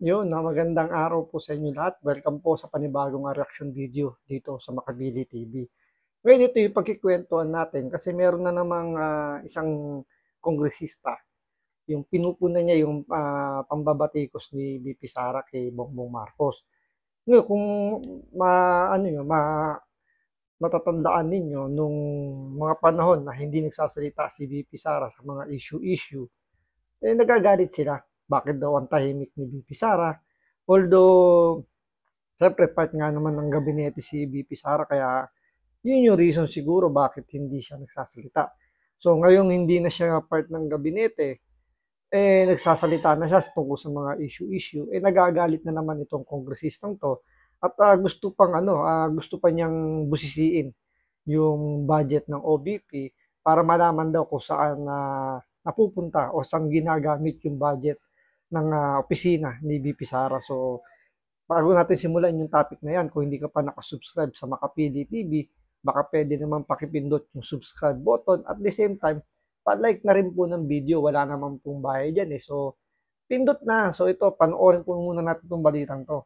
Yun, magandang araw po sa inyo lahat. Welcome po sa panibagong reaction video dito sa Makabili TV. Ngayon ito yung pagkikwentuhan natin kasi meron na namang isang kongresista, yung pinupuna niya yung pambabatikos ni VP Sara kay Bongbong Marcos. Ngayon, kung ano nyo, matatandaan ninyo nung mga panahon na hindi nagsasalita si VP Sara sa mga issue-issue, nagagalit sila. Bakit daw ang tahimik ni VP Sara? Although, siyempre, part nga naman ng gabinete si VP Sara, kaya yun yung reason siguro bakit hindi siya nagsasalita. So, ngayong hindi na siya part ng gabinete, nagsasalita na siya tungkol sa mga issue-issue, nagagalit na naman itong kongresistang to at gusto pa niyang busisiin yung budget ng OBP para malaman daw kung saan napupunta o saan ginagamit yung budget ng opisina ni VP Sara. So, bago natin simulan yung topic na yan, kung hindi ka pa nakasubscribe sa Makapili TV, baka pwede naman pakipindot yung subscribe button. At the same time, pa-like na rin po ng video. Wala naman pong bayad dyan eh. So, pindot na. So, ito, panoorin po muna natin itong balitang to.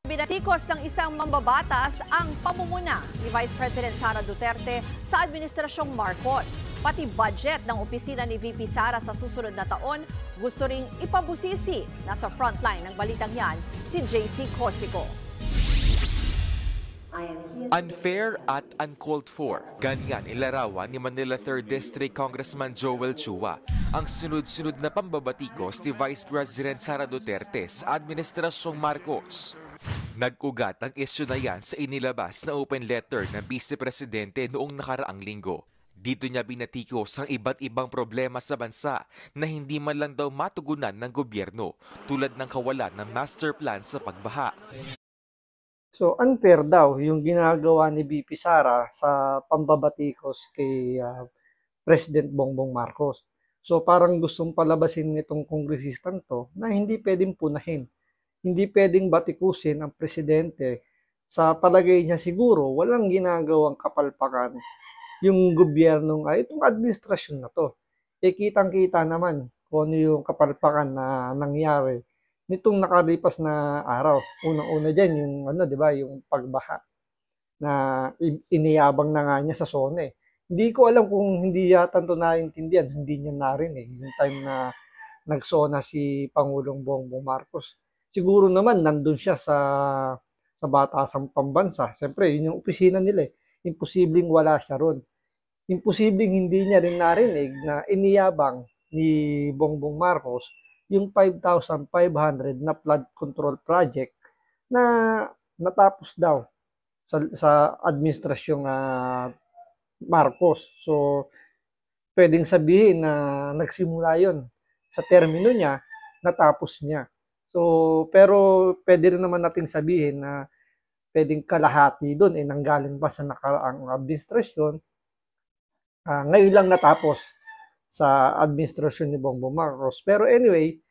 Binatikos ng isang mambabatas ang pamumuna ni Vice President Sara Duterte sa Administrasyong Marcos. Pati budget ng opisina ni VP Sara sa susunod na taon gusto ring ipabusisi. Nasa frontline ng balitang yan si JC Cosico. Unfair at uncalled for. Ganyan ilarawan ni Manila 3rd District Congressman Joel Chua ang sunod-sunod na pambabatikos ni Vice President Sara Duterte sa Administrasyong Marcos. Nag-ugat ang isyu na yan sa inilabas na open letter ng Vice Presidente noong nakaraang linggo. Dito niya binatikos ang iba't ibang problema sa bansa na hindi man lang daw matugunan ng gobyerno tulad ng kawalan ng master plan sa pagbaha. So, unfair daw yung ginagawa ni VP Sara sa pambabatikos kay President Bongbong Marcos. So, parang gustong palabasin nitong kongresistang to na hindi pwedeng punahin. Hindi pwedeng batikusin ang presidente. Sa palagay niya siguro, walang ginagawang kapalpakan yung gobyernong, itong administrasyon na to. Kitang-kita naman kung ano yung kapalpakan na nangyari nitong nakalipas na araw. Unang-una dyan, yung di ba, yung pagbaha na iniyabang na nga niya sa SONA. Hindi ko alam kung hindi yata ito naiintindihan, hindi niya narinig yung time na nagsona si Pangulong Bongbong Marcos. Siguro naman nandun siya sa Batasang Pambansa. Siyempre, yun yung opisina nila eh. Imposibleng wala siya ron. Imposibleng hindi niya rin narinig na iniyabang ni Bongbong Marcos yung 5,500 na flood control project na natapos daw sa administrasyong Marcos. So, pwedeng sabihin na nagsimula yon sa termino niya, natapos niya. So, pero pwede rin naman natin sabihin na pwedeng kalahati doon nanggaling pa sa nakaraang administrasyon. Ngayon lang natapos sa administrasyon ni Bongbong Marcos. Pero anyway,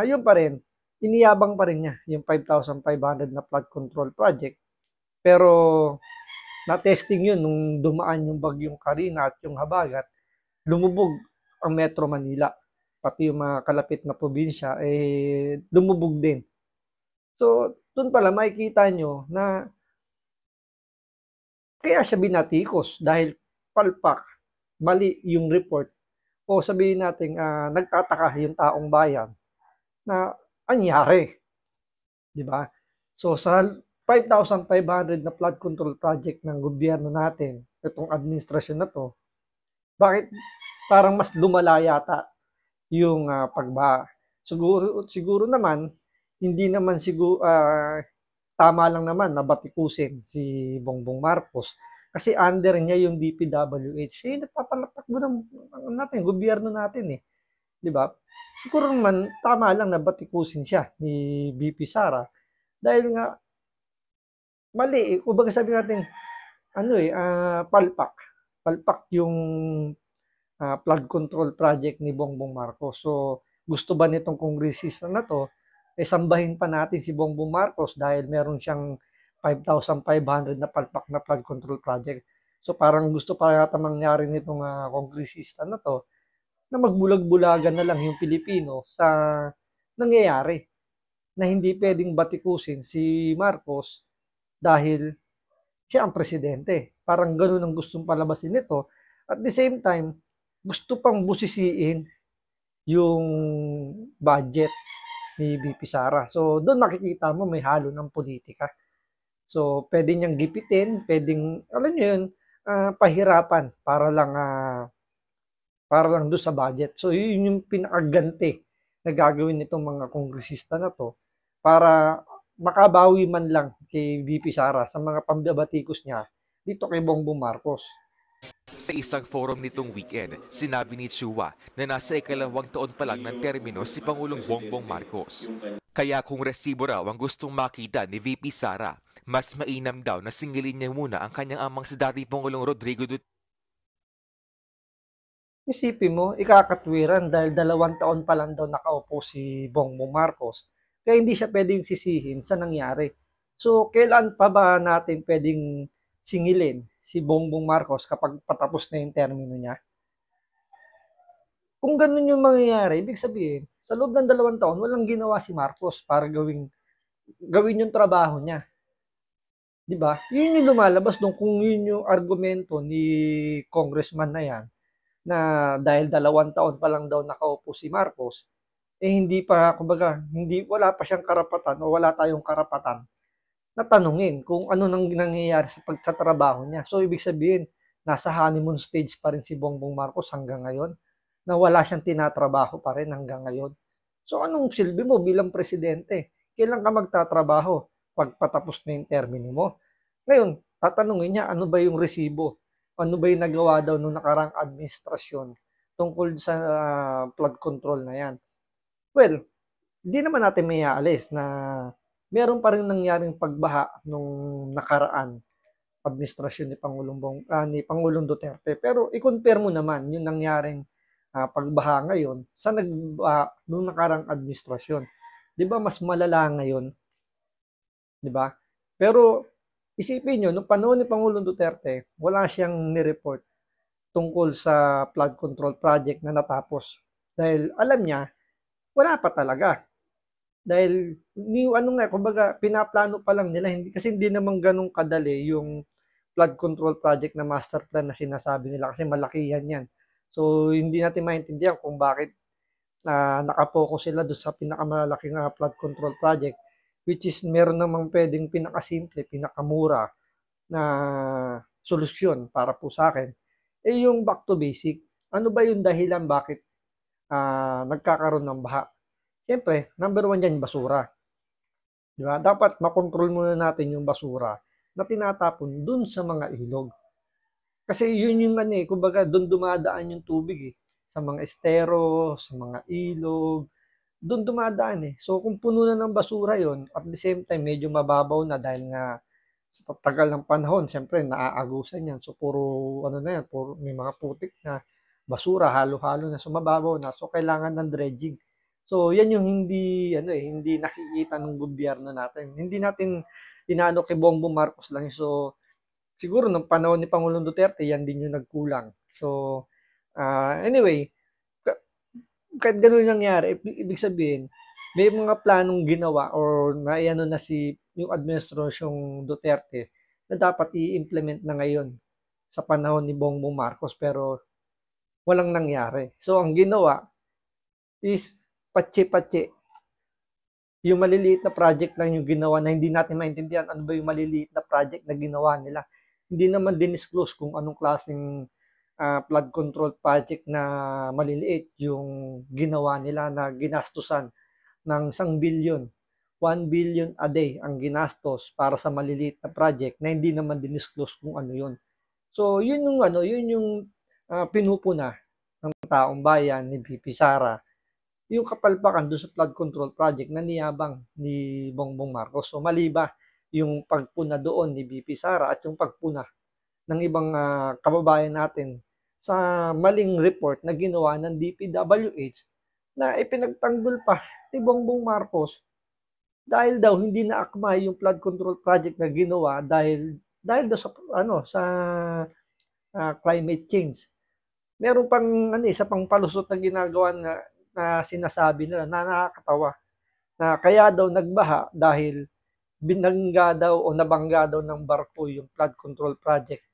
yun pa rin, iniyabang pa rin niya yung 5,500 na flood control project. Pero na-testing yun nung dumaan yung bagyong Karina at yung Habagat, lumubog ang Metro Manila. Pati yung mga kalapit na probinsya, lumubog din. So, doon pala makikita nyo na kaya siya binatikos dahil palpak, mali yung report. O sabihin natin, nagtataka yung taong bayan na anyari. Di ba? So, sa 5,500 na flood control project ng gobyerno natin, itong administrasyon na to, bakit parang mas lumala yata yung pagbaha? Siguro naman, hindi naman siguro, tama lang naman na batikusin si Bongbong Marcos kasi under niya yung DPWH. Nagpapalatakbo ng natin, gobyerno natin eh. Di ba? Siguro naman, tama lang na batikusin siya ni VP Sara dahil nga, mali eh. Kumbaga sabi natin, palpak. Palpak yung flood control project ni Bongbong Marcos. So, gusto ba nitong kongresista na to, sambahin pa natin si Bongbong Marcos dahil meron siyang 5,500 na palpak na flood control project. So, parang gusto pa yata mangyari nitong kongresista na to, na magbulag-bulagan na lang yung Pilipino sa nangyayari. na hindi pwedeng batikusin si Marcos dahil siya ang presidente. Parang gano'n ang gustong palabasin nito. At the same time, gusto pang busisiin yung budget ni VP Sara. So, doon makikita mo may halo ng politika. So, pwede niyang gipitin, pwedeng, alam niyo yun, pahirapan para lang doon sa budget. So, yun yung pinakaganti na gagawin nitong mga kongresista na to para makabawi man lang kay VP Sara sa mga pambabatikos niya dito kay Bongbong Marcos. Sa isang forum nitong weekend, sinabi ni Chua na nasa ikalawang taon pa lang ng termino si Pangulong Bongbong Marcos. Kaya kung resibo raw ang gustong makita ni VP Sara, mas mainam daw na singilin niya muna ang kanyang amang si dating Pangulong Rodrigo Duterte. Isipin mo, ikakatwiran dahil 2 taon pa lang daw nakaupo si Bongbong Marcos. Kaya hindi siya pwedeng sisihin sa nangyari. So, kailan pa ba natin pwedeng singilin si Bongbong Marcos kapag patapos na yung termino niya? Kung ganun yung mangyayari, ibig sabihin, sa loob ng 2 taon, walang ginawa si Marcos para gawin yung trabaho niya. 'Di ba? Yun yung lumalabas nung kung yun yung argumento ni congressman na yan na dahil 2 taon pa lang daw nakaupo si Marcos, hindi pa, kumbaga, wala pa siyang karapatan o wala tayong karapatan na tanungin kung ano nang nangyayari sa pagtatrabaho niya. So, ibig sabihin, nasa honeymoon stage pa rin si Bongbong Marcos hanggang ngayon, na wala siyang tinatrabaho pa rin hanggang ngayon. So, anong silbi mo bilang presidente? Kailan ka magtatrabaho? Pag patapos na yung termino mo. Ngayon, tatanungin niya, ano ba yung resibo? Ano ba yung nagawa daw nung nakarang administrasyon tungkol sa flood control na yan? Well, hindi naman natin may aalis na meron pa rin nangyaring pagbaha nung nakaraan administrasyon ni Pangulong Duterte. Pero i-compare mo naman yung nangyaring pagbaha ngayon sa nung nakarang administrasyon. 'Di ba mas malala ngayon? 'Di ba? Pero isipin nyo, nung panahon ni Pangulong Duterte, wala siyang nireport tungkol sa flood control project na natapos. Dahil alam niya, wala pa talaga. Dahil, kumbaga, pinaplano pa lang nila. Kasi hindi naman ganun kadali yung flood control project na master plan na sinasabi nila. Kasi malakihan yan. So, hindi natin maintindihan kung bakit nakapokus sila doon sa pinakamalaking flood control project, which is meron namang pwedeng pinakasimple, pinakamura na solusyon para po sa akin, yung back to basic. Ano ba yung dahilan bakit nagkakaroon ng baha? Siyempre, number 1 dyan, basura. Di ba? Dapat makontrol muna natin yung basura na tinatapon dun sa mga ilog. Kasi yun yung kumbaga, dun dumadaan yung tubig sa mga estero, sa mga ilog, doon dumadaan So, kung puno na ng basura yon, at the same time, medyo mababaw na dahil nga sa tagal ng panahon, siyempre, naaagusan yan. So, puro, may mga putik na basura, halo-halo na, so mababaw na. So, kailangan ng dredging. So, yan yung hindi nakikita ng gobyerno natin. Hindi natin inaano kay Bongbong Marcos lang. So, siguro, nung panahon ni Pangulong Duterte, yan din yung nagkulang. So, anyway, kahit gano'n nangyari, ibig sabihin, may mga planong ginawa or naiano na yung administrasyong Duterte na dapat i-implement na ngayon sa panahon ni Bongbong Marcos pero walang nangyari. So, ang ginawa is patsi-patsi. Yung maliliit na project lang yung ginawa na hindi natin maintindihan ano ba yung maliliit na project na ginawa nila. Hindi naman dinisclose kung anong klaseng flood control project na maliliit yung ginawa nila na ginastusan ng 1 billion. 1 billion a day ang ginastos para sa maliliit na project na hindi naman dinisclose kung ano yun. So, yun yung pinupuna ng taong bayan ni VP Sara, yung kapalpakan doon sa flood control project na niyabang ni Bongbong Marcos. So, mali ba yung pagpuna doon ni VP Sara at yung pagpuna ng ibang kababayan natin sa maling report na ginawa ng DPWH na ipinagtanggol pa ni Bongbong Marcos dahil daw hindi na akma yung flood control project na ginawa dahil daw sa climate change. Meron pang isa pang palusot na ginagawa na sinasabi nila na nakakatawa. na kaya daw nagbaha dahil binangga daw o nabangga daw ng barko yung flood control project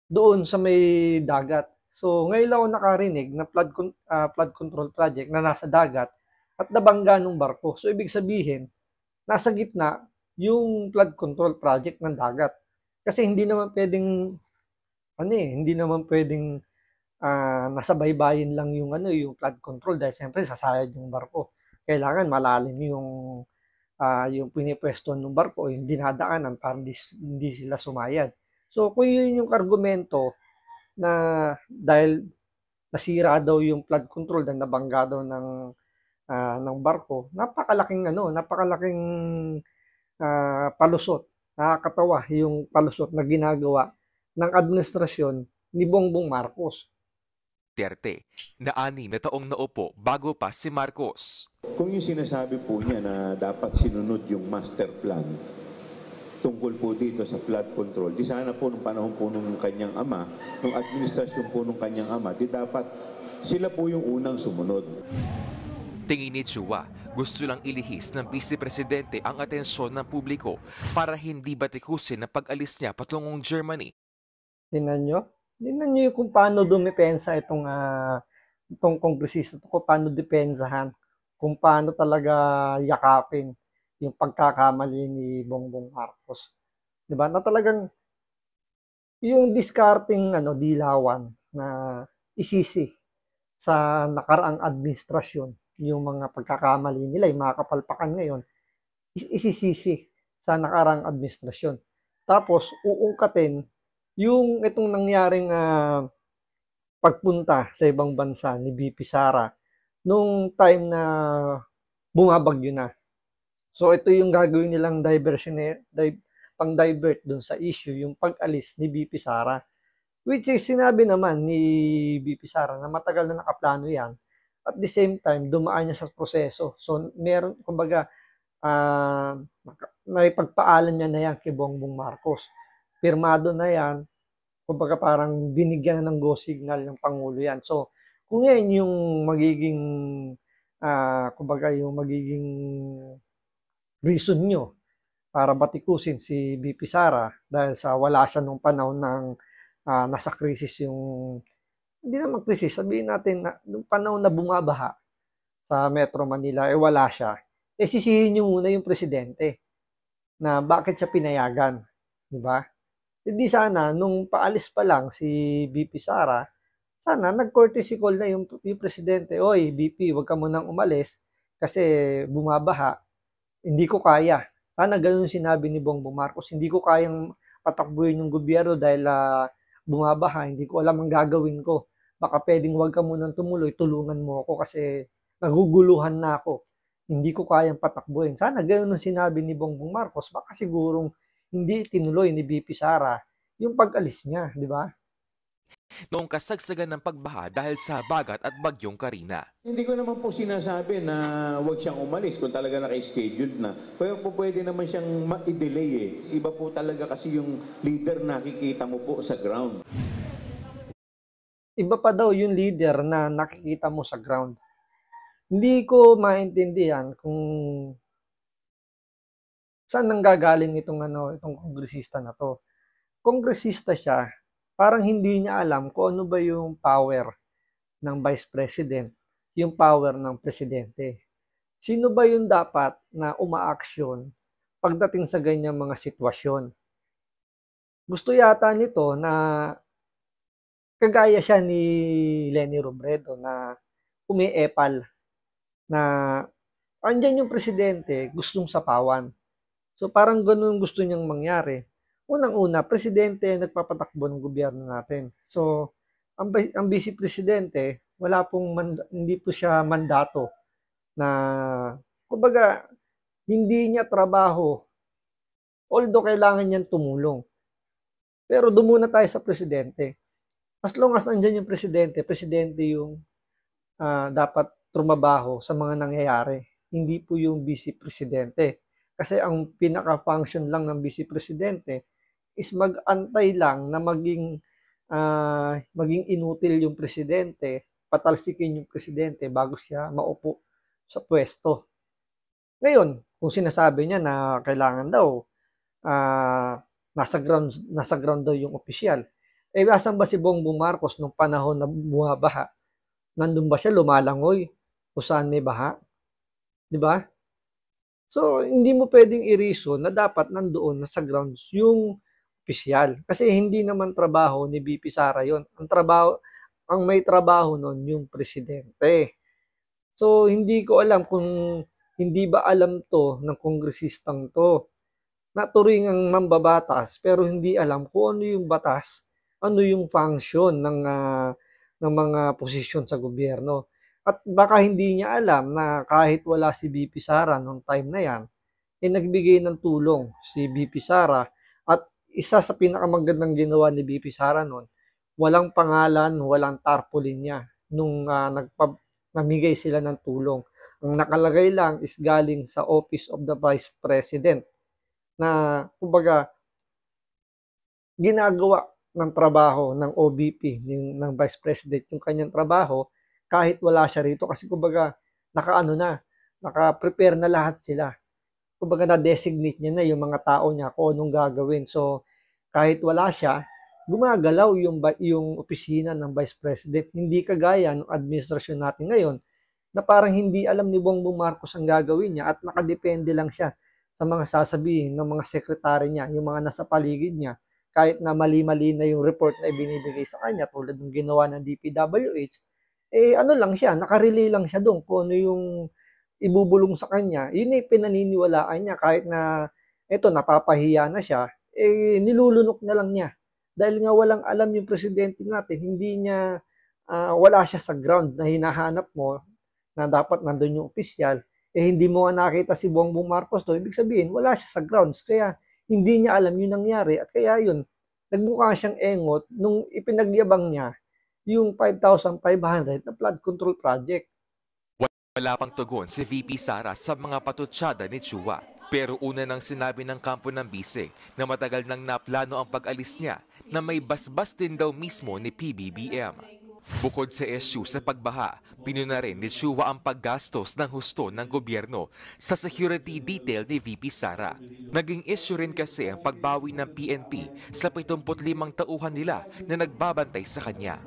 doon sa may dagat. So ngayon lang ako nakarinig na flood control project na nasa dagat at nabangga ng barko. So ibig sabihin, nasa gitna yung flood control project ng dagat. Kasi hindi naman pwedeng hindi naman pwedeng nasa baybayin lang yung flood control dahil siyempre sasayad yung barko. Kailangan malalim yung pinipwesto ng barko, yung dinadaanan para hindi sila sumayad. So kung yun yung argumento na dahil nasira daw yung flood control dahil nabangga daw ng barko, napakalaking palusot. Nakakatawa yung palusot na ginagawa ng administrasyon ni Bongbong Marcos. Duterte na 6 na taong naupo bago pa si Marcos. Kung yung sinasabi po niya na dapat sinunod yung master plan tungkol po dito sa flood control, di sana po nung panahon po nung kanyang ama, nung administrasyon po nung kanyang ama, di dapat sila po yung unang sumunod. Tingin ni Chua, gusto lang ilihis ng Vice Presidente ang atensyon ng publiko para hindi batikusin na pag-alis niya patungong Germany. Tingnan nyo kung paano dumepensa itong kongresista, kung paano depensahan, kung paano talaga yakapin yung pagkakamali ni Bongbong Marcos. Diba? Na talagang yung discarding dilawan na isisi sa nakaraang administrasyon, yung mga pagkakamali nila, yung mga kapalpakan ngayon, isisisi sa nakaraang administrasyon. Tapos, uungkatin yung itong nangyaring pagpunta sa ibang bansa ni VP Sara nung time na bumabagyo na. So ito yung gagawin nilang pang-divert dun sa issue, yung pag-alis ni VP Sara. Which is sinabi naman ni VP Sara na matagal na nakaplano yan. At the same time, dumaan niya sa proseso. So meron, kumbaga, naipagpaalam niya na yan kay Bongbong Marcos. Pirmado na yan, kumbaga parang binigyan na ng go signal ng Pangulo yan. So, kung yan yung magiging, kumbaga yung magiging reason nyo para batikusin si VP Sara dahil sa wala siya nung panahon ng nasa krisis hindi naman krisis, sabihin natin na nung panahon na bumabaha sa Metro Manila, wala siya. Sisihin nyo muna yung presidente na bakit siya pinayagan. Diba? Hindi sana, nung paalis pa lang si VP Sara, sana nag-courtesy call na yung presidente, oy, VP, wag ka munang umalis kasi bumabaha, hindi ko kaya. Sana ganun sinabi ni Bongbong Marcos, hindi ko kayang patakbuhin yung gobyerno dahil bumabaha, hindi ko alam ang gagawin ko. Baka pwedeng wag ka munang tumuloy, tulungan mo ako kasi naguguluhan na ako. Hindi ko kayang patakbuhin. Sana ganun ang sinabi ni Bongbong Marcos, baka sigurong hindi tinuloy ni VP Sara yung pag-alis niya, di ba? Noong kasagsagan ng pagbaha dahil sa bagat at bagyong Karina. Hindi ko naman po sinasabi na huwag siyang umalis kung talaga naka-scheduled na. Pero po pwede naman siyang ma-delay eh. Iba po talaga kasi yung leader nakikita mo po sa ground. Iba pa daw yung leader na nakikita mo sa ground. Hindi ko maintindihan kung saan nanggagaling itong kongresista na to. Kongresista siya, parang hindi niya alam kung ano ba yung power ng Vice President, yung power ng Presidente. Sino ba yung dapat na umaaksyon pagdating sa ganyang mga sitwasyon? Gusto yata nito na kagaya siya ni Leni Robredo na umiepal na andyan yung Presidente, gustong sapawan. So parang ganun gusto niyang mangyari. Unang-una, presidente nagpapatakbo ng gobyerno natin. So, ang vice presidente, hindi po siya mandato na, kumbaga, hindi niya trabaho. Although kailangan niyang tumulong. Pero doon muna tayo sa presidente. As long as nandiyan yung presidente yung dapat trumabaho sa mga nangyayari. Hindi po yung vice presidente. Kasi ang pinaka-function lang ng vice presidente is mag-antay lang na maging inutil yung presidente, patalsikin yung presidente bago siya maupo sa pwesto. Ngayon, kung sinasabi niya na kailangan daw nasa ground daw yung opisyal, eh asan ba si Bongbong Marcos nung panahon na bumabaha? Nandun ba siya lumalangoy kung saan may baha? Di ba? So, hindi mo pwedeng i-reason na dapat nandoon nasa grounds yung opisyal. Kasi hindi naman trabaho ni VP Sara yon. Ang may trabaho nun yung presidente. So, hindi ko alam kung hindi ba alam to ng kongresistang to na turingang mambabatas pero hindi alam kung ano yung batas, ano yung function ng mga posisyon sa gobyerno. At baka hindi niya alam na kahit wala si BP Sara nung time na yan, eh nagbigay ng tulong si BP Sara at isa sa pinakamagandang ginawa ni BP Sara noon, walang pangalan, walang tarpaulin niya nung namigay sila ng tulong. Ang nakalagay lang is galing sa Office of the Vice President na kumbaga ginagawa ng trabaho ng OVP, ng Vice President, yung kanyang trabaho kahit wala siya rito kasi kumbaga naka-prepare na lahat sila. Kumbaga na-designate niya na yung mga tao niya kung anong gagawin. So kahit wala siya, gumagalaw yung opisina ng Vice President. Hindi kagaya ng administrasyon natin ngayon na parang hindi alam ni Bongbong Marcos ang gagawin niya at nakadepende lang siya sa mga sasabihin ng mga sekretary niya, yung mga nasa paligid niya, kahit na mali-mali na yung report na ibinibigay sa kanya tulad ng ginawa ng DPWH, eh ano lang siya, nakarelay lang siya doon kung ano yung ibubulong sa kanya. Yun ay pinaniniwalaan niya kahit na eto napapahiya na siya, eh nilulunok na lang niya. Dahil nga walang alam yung presidente natin, hindi niya wala siya sa ground na hinahanap mo na dapat nandun yung opisyal, eh hindi mo nga nakita si Bongbong Marcos doon, ibig sabihin, wala siya sa grounds. Kaya hindi niya alam yung nangyari at kaya yun, nagmukha siyang engot nung ipinagyabang niya yung 5,500 na flood control project. Wala pang tugon si VP Sara sa mga patutsada ni Chua. Pero una nang sinabi ng kampo ng bise na matagal nang naplano ang pag-alis niya na may basbas din daw mismo ni PBBM. Bukod sa issue sa pagbaha, pinuna rin ni Chua ang paggastos ng husto ng gobyerno sa security detail ni VP Sara. Naging issue rin kasi ang pagbawi ng PNP sa 75 tauhan nila na nagbabantay sa kanya.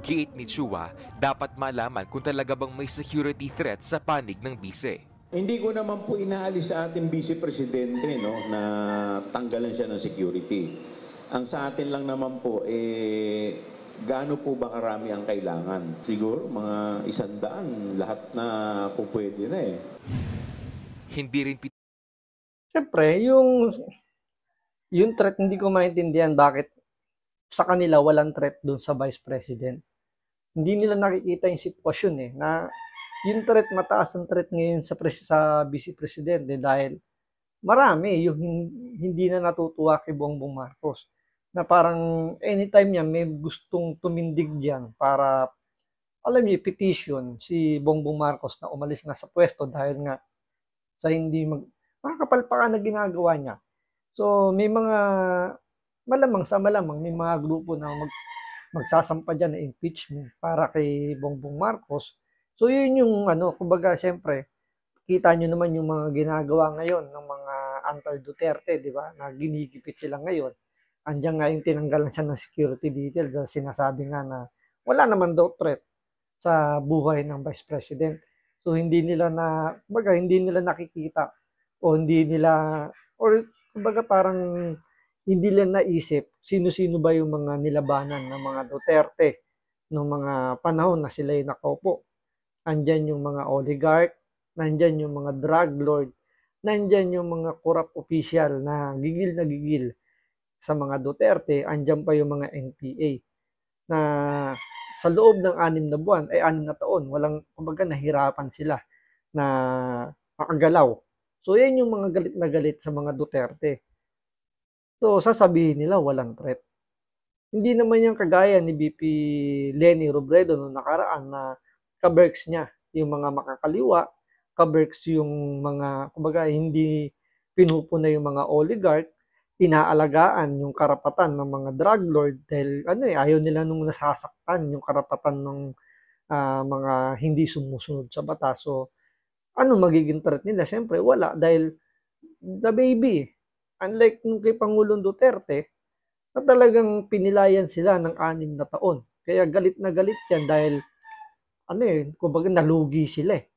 Giit ni Chua, dapat malaman kung talaga bang may security threat sa panig ng bise. Hindi ko naman po inaalis sa ating Vice Presidente na tanggalan siya ng security. Ang sa atin lang naman po, gaano po ba karami ang kailangan? Siguro mga 100, lahat na po pwede na Hindi rin Siyempre, yung threat, hindi ko maintindihan bakit sa kanila walang threat doon sa Vice President. Hindi nila nakikita yung sitwasyon na yung threat, mataas ang threat ngayon sa Vice President dahil marami yung hindi na natutuwa kay Bongbong Marcos na parang anytime niya may gustong tumindig diyan para alam niyo petition si Bongbong Marcos na umalis na sa pwesto dahil nga sa hindi mga kapalpakan na ginagawa niya. So may mga malamang may mga grupo na magsasampa diyan na impeachment para kay Bongbong Marcos. So yun yung kumbaga siyempre kita nyo naman yung mga ginagawa ngayon ng mga anti-Duterte, di ba? Na ginigipit sila ngayon. Andiyan nga yung tinanggalan siya ng security detail dahil sinasabi nga na wala naman daw threat sa buhay ng Vice President. So hindi nila nakikita o kumbaga parang hindi nila naisip sino-sino ba yung mga nilabanan ng mga Duterte noong mga panahon na sila yung nakaupo. Andyan yung mga oligarch, nandyan yung mga drug lord, nandyan yung mga corrupt official na gigil sa mga Duterte, andyan pa yung mga NPA na sa loob ng 6 na taon, kumbaga nahirapan sila na makagalaw. So yan yung mga galit na galit sa mga Duterte. So sasabihin nila walang threat. Hindi naman yung kagaya ni BP Leni Robredo noong nakaraan na kaberks niya yung mga makakaliwa, kaberks yung mga, kumbaga, hindi pinupuna yung mga oligarch, inaalagaan yung karapatan ng mga drug lord dahil ayaw nila nung nasasaktan yung karapatan ng mga hindi sumusunod sa batas. So, ano magiging threat nila? Siyempre wala dahil the baby. Unlike nung kay Pangulong Duterte, na talagang pinilayan sila ng 6 na taon. Kaya galit na galit yan dahil kumbaga nalugi sila eh.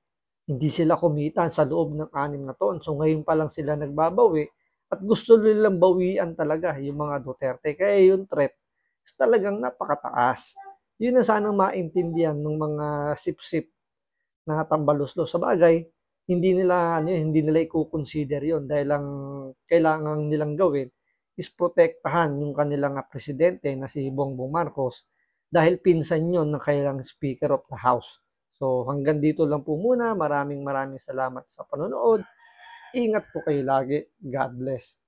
Hindi sila kumita sa loob ng 6 na taon. So ngayon pa lang sila nagbabawi at gusto nilang bawian talaga yung mga Duterte. Kaya yung threat is talagang napakataas. Yun ang sanang maintindihan ng mga sip-sip na tambaluslos. Sa bagay, hindi nila i-consider yon dahil ang kailangan nilang gawin is protektahan yung kanilang presidente na si Bongbong Marcos dahil pinsan yon ng kailang Speaker of the House. So hanggang dito lang po muna. Maraming salamat sa panonood. Ingat po kayo lagi. God bless.